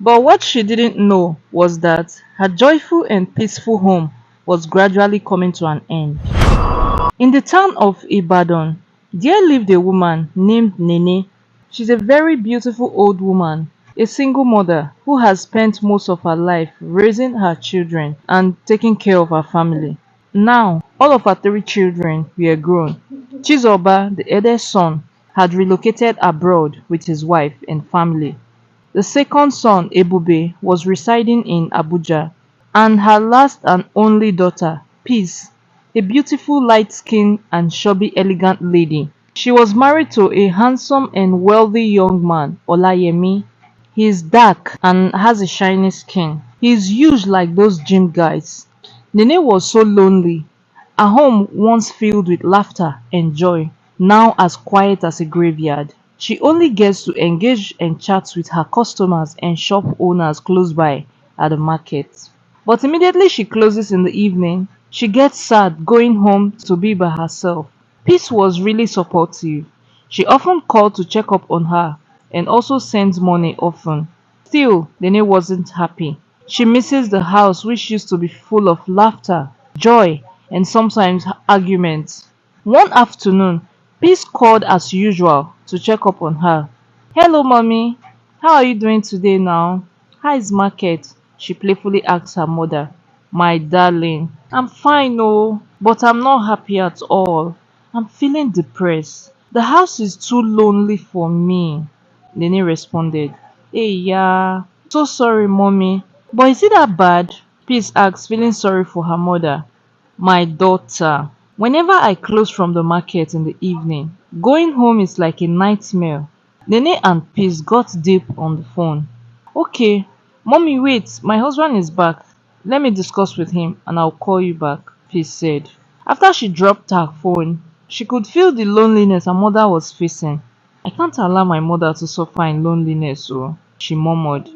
But what she didn't know was that her joyful and peaceful home was gradually coming to an end. In the town of Ibadan, there lived a woman named Nene. She's a very beautiful old woman, a single mother who has spent most of her life raising her children and taking care of her family. Now, all of her three children were grown. Chizoba, the eldest son, had relocated abroad with his wife and family. The second son, Ebube, was residing in Abuja, and her last and only daughter, Peace, a beautiful light-skinned and chubby elegant lady. She was married to a handsome and wealthy young man, Olayemi. He is dark and has a shiny skin. He is huge like those gym guys. Nene was so lonely. Her home once filled with laughter and joy, now as quiet as a graveyard. She only gets to engage and chat with her customers and shop owners close by at the market. But immediately she closes in the evening, she gets sad going home to be by herself. Peace was really supportive. She often called to check up on her and also sends money often. Still, Nene wasn't happy. She misses the house which used to be full of laughter, joy, and sometimes arguments. One afternoon, Peace called as usual to check up on her. "Hello, mommy. How are you doing today now? How is market?" she playfully asked her mother. "My darling, I'm fine, oh, but I'm not happy at all. I'm feeling depressed. The house is too lonely for me," Nene responded. "Hey, yeah. So sorry, mommy. But is it that bad?" Peace asked, feeling sorry for her mother. "My daughter, whenever I close from the market in the evening, going home is like a nightmare." Nene and Peace got deep on the phone. "Okay, mommy, wait, my husband is back. Let me discuss with him and I'll call you back," Peace said. After she dropped her phone, she could feel the loneliness her mother was facing. "I can't allow my mother to suffer in loneliness," so she murmured.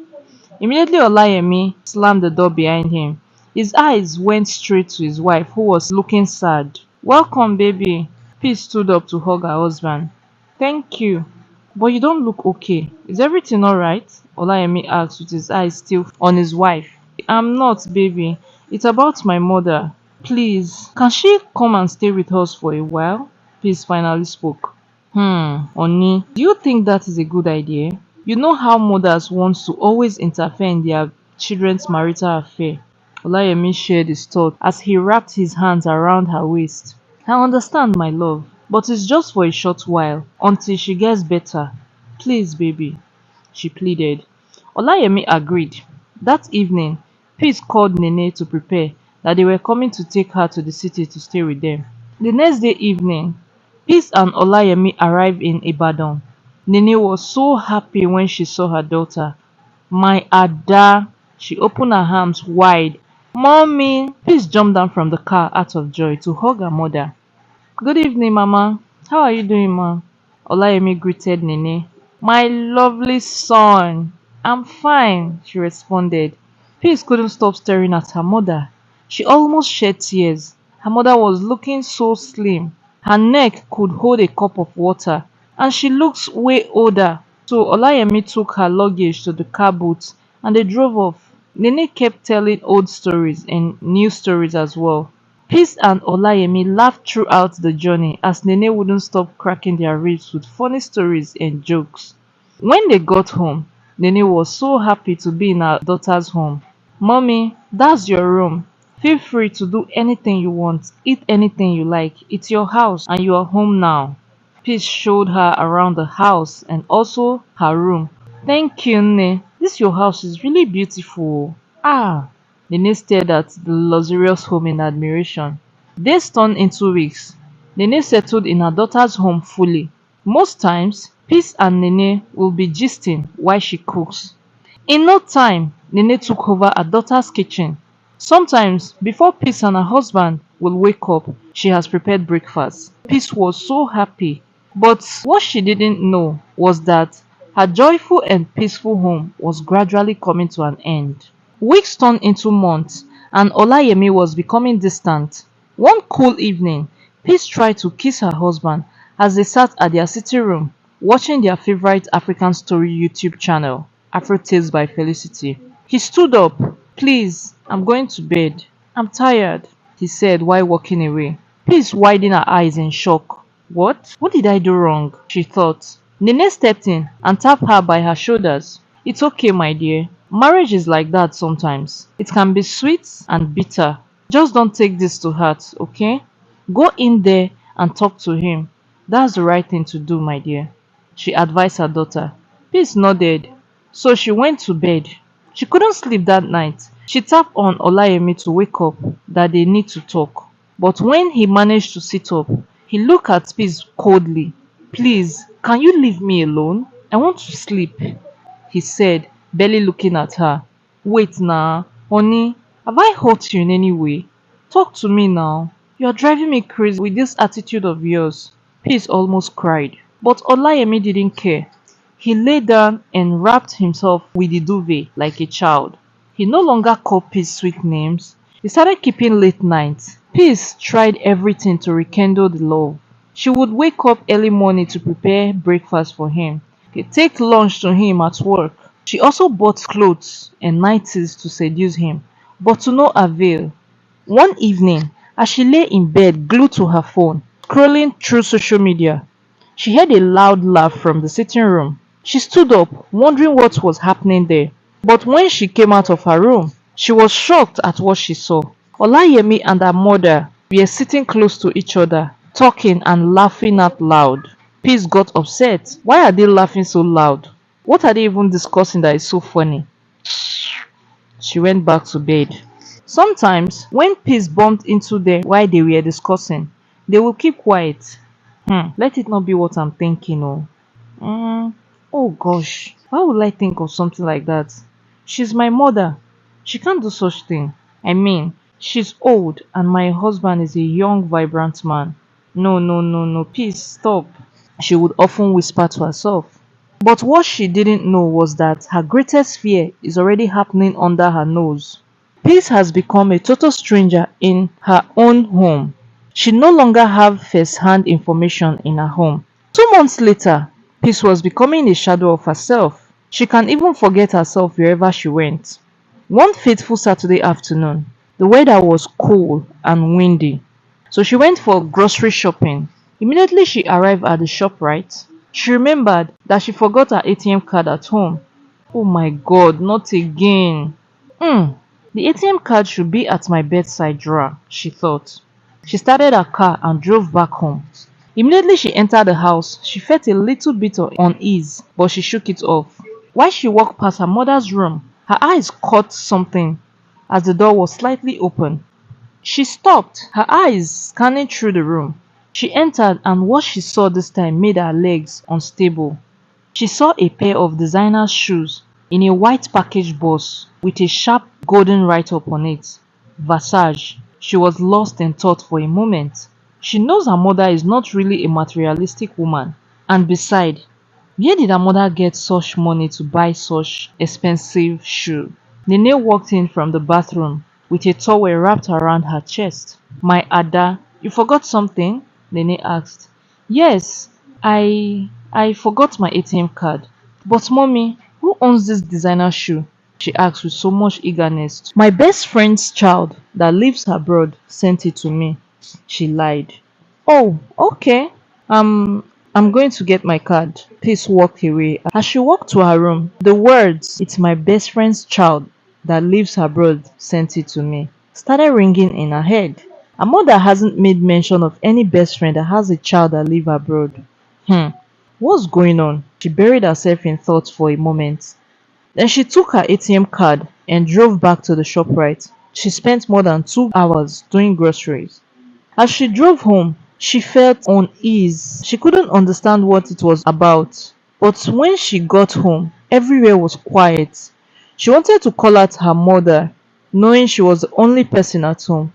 Immediately Olayemi slammed the door behind him. His eyes went straight to his wife, who was looking sad. "Welcome, baby." Peace stood up to hug her husband. "Thank you. But you don't look okay. Is everything alright?" Olayemi asked with his eyes still on his wife. "I'm not, baby. It's about my mother. Please, can she come and stay with us for a while?" Peace finally spoke. Oni, do you think that is a good idea? You know how mothers want to always interfere in their children's marital affair." Olayemi shared his thought as he wrapped his hands around her waist. "I understand, my love, but it's just for a short while, until she gets better. Please, baby," she pleaded. Olayemi agreed. That evening, Peace called Nene to prepare that they were coming to take her to the city to stay with them. The next day evening, Peace and Olayemi arrived in Ibadan. Nene was so happy when she saw her daughter. "My Ada!" She opened her arms wide. "Mommy!" Peace jumped down from the car out of joy to hug her mother. "Good evening, Mama. How are you doing, Ma?" Olayemi greeted Nene. "My lovely son." "I'm fine," she responded. Peace couldn't stop staring at her mother. She almost shed tears. Her mother was looking so slim. Her neck could hold a cup of water, and she looks way older. So Olayemi took her luggage to the car boot and they drove off. Nene kept telling old stories and new stories as well. Peace and Olayemi laughed throughout the journey as Nene wouldn't stop cracking their ribs with funny stories and jokes. When they got home, Nene was so happy to be in her daughter's home. "Mommy, that's your room. Feel free to do anything you want, eat anything you like. It's your house and you are home now." Peace showed her around the house and also her room. "Thank you, Nene. This your house is really beautiful." Ah! Nene stared at the luxurious home in admiration. Days turned into weeks. Nene settled in her daughter's home fully. Most times, Peace and Nene will be gisting while she cooks. In no time, Nene took over her daughter's kitchen. Sometimes, before Peace and her husband will wake up, she has prepared breakfast. Peace was so happy. But what she didn't know was that her joyful and peaceful home was gradually coming to an end. Weeks turned into months, and Olayemi was becoming distant. One cool evening, Peace tried to kiss her husband as they sat at their sitting room watching their favorite African story YouTube channel, AfroTales by Felicity. He stood up. Please, I'm going to bed. I'm tired, he said while walking away. Peace widened her eyes in shock. What? What did I do wrong? She thought. Nene stepped in and tapped her by her shoulders. It's okay, my dear. Marriage is like that sometimes. It can be sweet and bitter. Just don't take this to heart, okay? Go in there and talk to him. That's the right thing to do, my dear, she advised her daughter. Peace nodded. So she went to bed. She couldn't sleep that night. She tapped on Olayemi to wake up that they need to talk. But when he managed to sit up, he looked at Peace coldly. Please, can you leave me alone? I want to sleep, he said, barely looking at her. Wait now, honey, have I hurt you in any way? Talk to me now. You are driving me crazy with this attitude of yours. Peace almost cried. But Olayemi didn't care. He lay down and wrapped himself with the duvet like a child. He no longer called Peace sweet names. He started keeping late nights. Peace tried everything to rekindle the love. She would wake up early morning to prepare breakfast for him. He'd take lunch to him at work. She also bought clothes and nighties to seduce him, but to no avail. One evening, as she lay in bed glued to her phone, scrolling through social media, she heard a loud laugh from the sitting room. She stood up, wondering what was happening there. But when she came out of her room, she was shocked at what she saw. Olayemi and her mother were sitting close to each other, talking and laughing out loud. Peace got upset. Why are they laughing so loud? What are they even discussing that is so funny? She went back to bed. Sometimes, when Peace bumped into them while they were discussing, they will keep quiet. Let it not be what I'm thinking, oh. Oh gosh, why would I think of something like that? She's my mother. She can't do such thing. I mean, she's old and my husband is a young, vibrant man. No, no, no, no, Peace, stop, she would often whisper to herself. But what she didn't know was that her greatest fear is already happening under her nose. Peace has become a total stranger in her own home. She no longer have first-hand information in her home. 2 months later, Peace was becoming a shadow of herself. She can even forget herself wherever she went. One fateful Saturday afternoon, the weather was cool and windy, so she went for grocery shopping. Immediately she arrived at the shop, right? She remembered that she forgot her ATM card at home. Oh my god, not again. The ATM card should be at my bedside drawer, she thought. She started her car and drove back home. Immediately she entered the house, she felt a little bit of unease, but she shook it off. While she walked past her mother's room, her eyes caught something as the door was slightly open. She stopped, her eyes scanning through the room. She entered and what she saw this time made her legs unstable. She saw a pair of designer shoes in a white package box with a sharp golden write-up on it. Versace. She was lost in thought for a moment. She knows her mother is not really a materialistic woman. And besides, where did her mother get such money to buy such expensive shoe? Nene walked in from the bathroom with a towel wrapped around her chest. My Ada, you forgot something? Nene asked. Yes, I forgot my ATM card. But mommy, who owns this designer shoe? She asked with so much eagerness. My best friend's child that lives abroad sent it to me. She lied. Oh, okay. I'm going to get my card. Peace walked away. As she walked to her room, the words, "It's my best friend's child that lives abroad sent it to me," started ringing in her head. Her mother hasn't made mention of any best friend that has a child that lives abroad. What's going on? She buried herself in thought for a moment. Then she took her ATM card and drove back to the ShopRite. She spent more than 2 hours doing groceries. As she drove home, she felt unease. She couldn't understand what it was about. But when she got home, everywhere was quiet. She wanted to call out her mother, knowing she was the only person at home.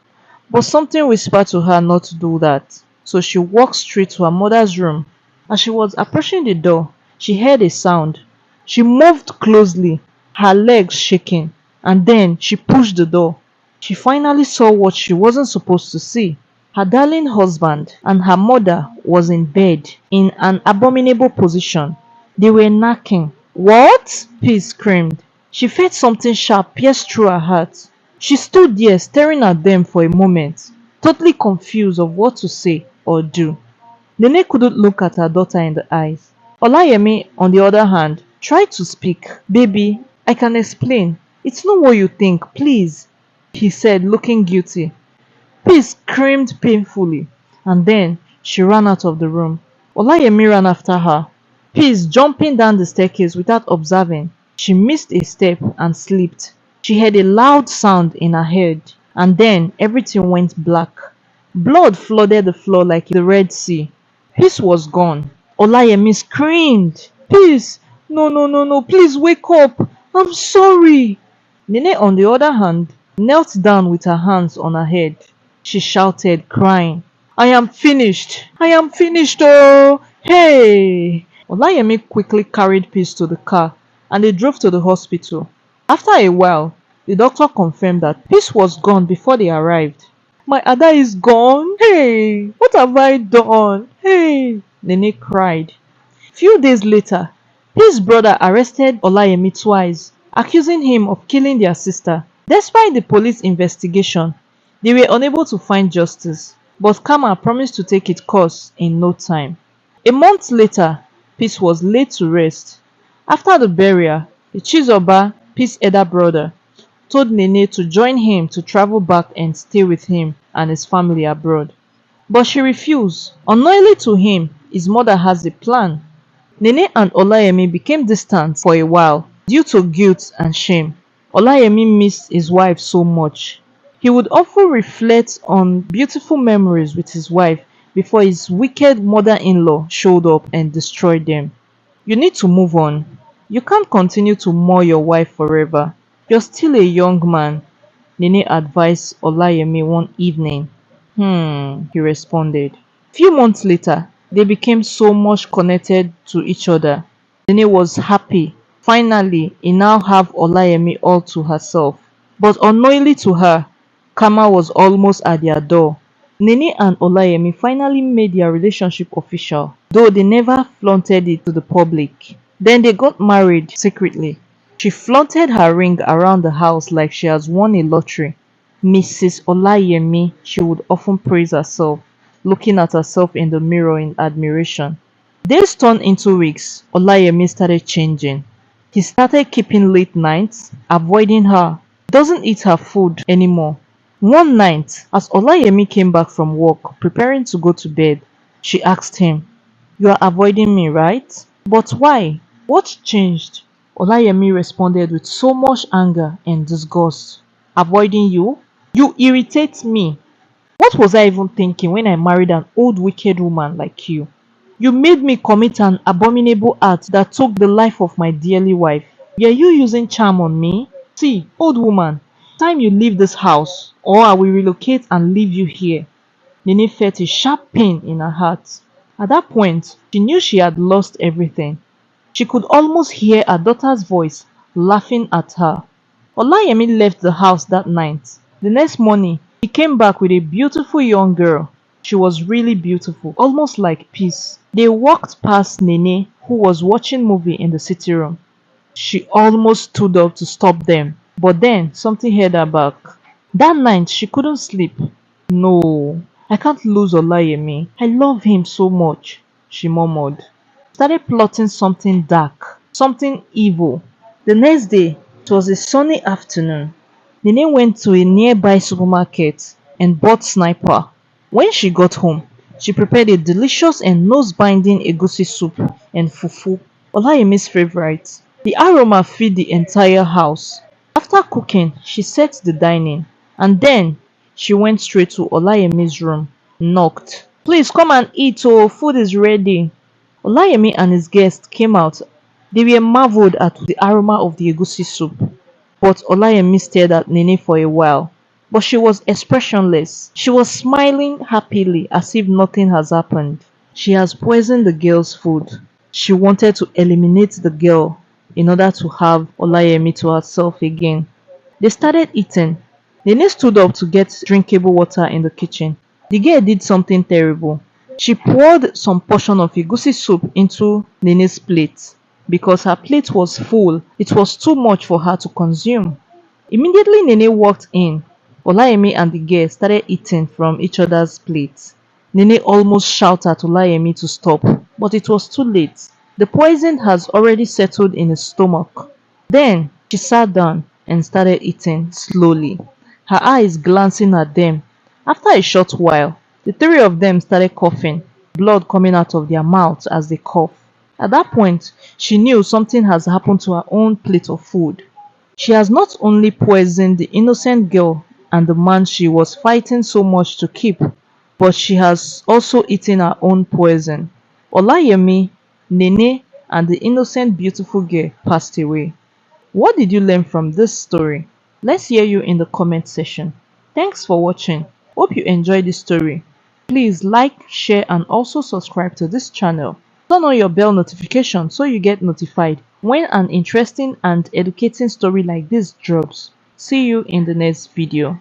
But something whispered to her not to do that. So she walked straight to her mother's room. As she was approaching the door, she heard a sound. She moved closely, her legs shaking, and then she pushed the door. She finally saw what she wasn't supposed to see. Her darling husband and her mother was in bed in an abominable position. They were knacking. What? Peace screamed. She felt something sharp pierce through her heart. She stood there staring at them for a moment, totally confused of what to say or do. Nene couldn't look at her daughter in the eyes. Olayemi, on the other hand, tried to speak. Baby, I can explain. It's not what you think, please, he said, looking guilty. Peace screamed painfully, and then she ran out of the room. Olayemi ran after her. Peace jumping down the staircase without observing. She missed a step and slipped. She heard a loud sound in her head, and then everything went black. Blood flooded the floor like the Red Sea. Peace was gone. Olayemi screamed, Peace! No, no, no, no, please wake up! I'm sorry! Nene, on the other hand, knelt down with her hands on her head. She shouted, crying, I am finished! I am finished, oh! Hey! Olayemi quickly carried Peace to the car and they drove to the hospital. After a while, the doctor confirmed that Peace was gone before they arrived. My Ada is gone? Hey! What have I done? Hey! Nene cried. Few days later, Peace's brother arrested Olayemi twice, accusing him of killing their sister. Despite the police investigation, they were unable to find justice, but karma promised to take its course in no time. A month later, Peace was laid to rest. After the burial, the Chizoba, Peace's elder brother, told Nene to join him to travel back and stay with him and his family abroad. But she refused. Unknowingly to him, his mother has a plan. Nene and Olayemi became distant for a while due to guilt and shame. Olayemi missed his wife so much. He would often reflect on beautiful memories with his wife before his wicked mother-in-law showed up and destroyed them. You need to move on. You can't continue to mourn your wife forever. You're still a young man, Nene advised Olayemi one evening. He responded. Few months later, they became so much connected to each other. Nene was happy. Finally, he now have Olayemi all to herself. But unknowingly to her, karma was almost at their door. Nene and Olayemi finally made their relationship official, though they never flaunted it to the public. Then they got married secretly. She flaunted her ring around the house like she has won a lottery. Mrs. Olayemi, she would often praise herself, looking at herself in the mirror in admiration. Days turned into weeks. Olayemi started changing. He started keeping late nights, avoiding her. He doesn't eat her food anymore. One night, as Olayemi came back from work, preparing to go to bed, she asked him, You are avoiding me, right? But why? What changed? Olayemi responded with so much anger and disgust. Avoiding you? You irritate me. What was I even thinking when I married an old wicked woman like you? You made me commit an abominable act that took the life of my dearly wife. Were you using charm on me? See, old woman, time you leave this house, or I will relocate and leave you here. Nene felt a sharp pain in her heart. At that point, she knew she had lost everything. She could almost hear her daughter's voice laughing at her. Olayemi left the house that night. The next morning, he came back with a beautiful young girl. She was really beautiful, almost like Peace. They walked past Nene, who was watching movie in the sitting room. She almost stood up to stop them, but then something held her back. That night, she couldn't sleep. No, I can't lose Olayemi. I love him so much, she murmured. Started plotting something dark, something evil. The next day, it was a sunny afternoon. Nene went to a nearby supermarket and bought sniper. When she got home, she prepared a delicious and nose-binding egusi soup and fufu, Olayemi's favorite. The aroma filled the entire house. After cooking, she set the dining, and then she went straight to Olayemi's room, knocked. Please come and eat, oh, food is ready. Olayemi and his guests came out. They were marveled at the aroma of the egusi soup. But Olayemi stared at Nene for a while. But she was expressionless. She was smiling happily as if nothing has happened. She has poisoned the girl's food. She wanted to eliminate the girl in order to have Olayemi to herself again. They started eating. Nene stood up to get drinkable water in the kitchen. The girl did something terrible. She poured some portion of egusi soup into Nene's plate. because her plate was full. It was too much for her to consume. Immediately Nene walked in, Olayemi and the girl started eating from each other's plates. Nene almost shouted at Olayemi to stop, but it was too late. The poison has already settled in his stomach. Then she sat down and started eating slowly, her eyes glancing at them. After a short while, the three of them started coughing, blood coming out of their mouths as they coughed. At that point, she knew something has happened to her own plate of food. She has not only poisoned the innocent girl and the man she was fighting so much to keep, but she has also eaten her own poison. Olayemi, Nene, and the innocent beautiful girl passed away. What did you learn from this story? Let's hear you in the comment section. Thanks for watching. Hope you enjoyed this story. Please like, share, and also subscribe to this channel. Turn on your bell notification so you get notified when an interesting and educating story like this drops. See you in the next video.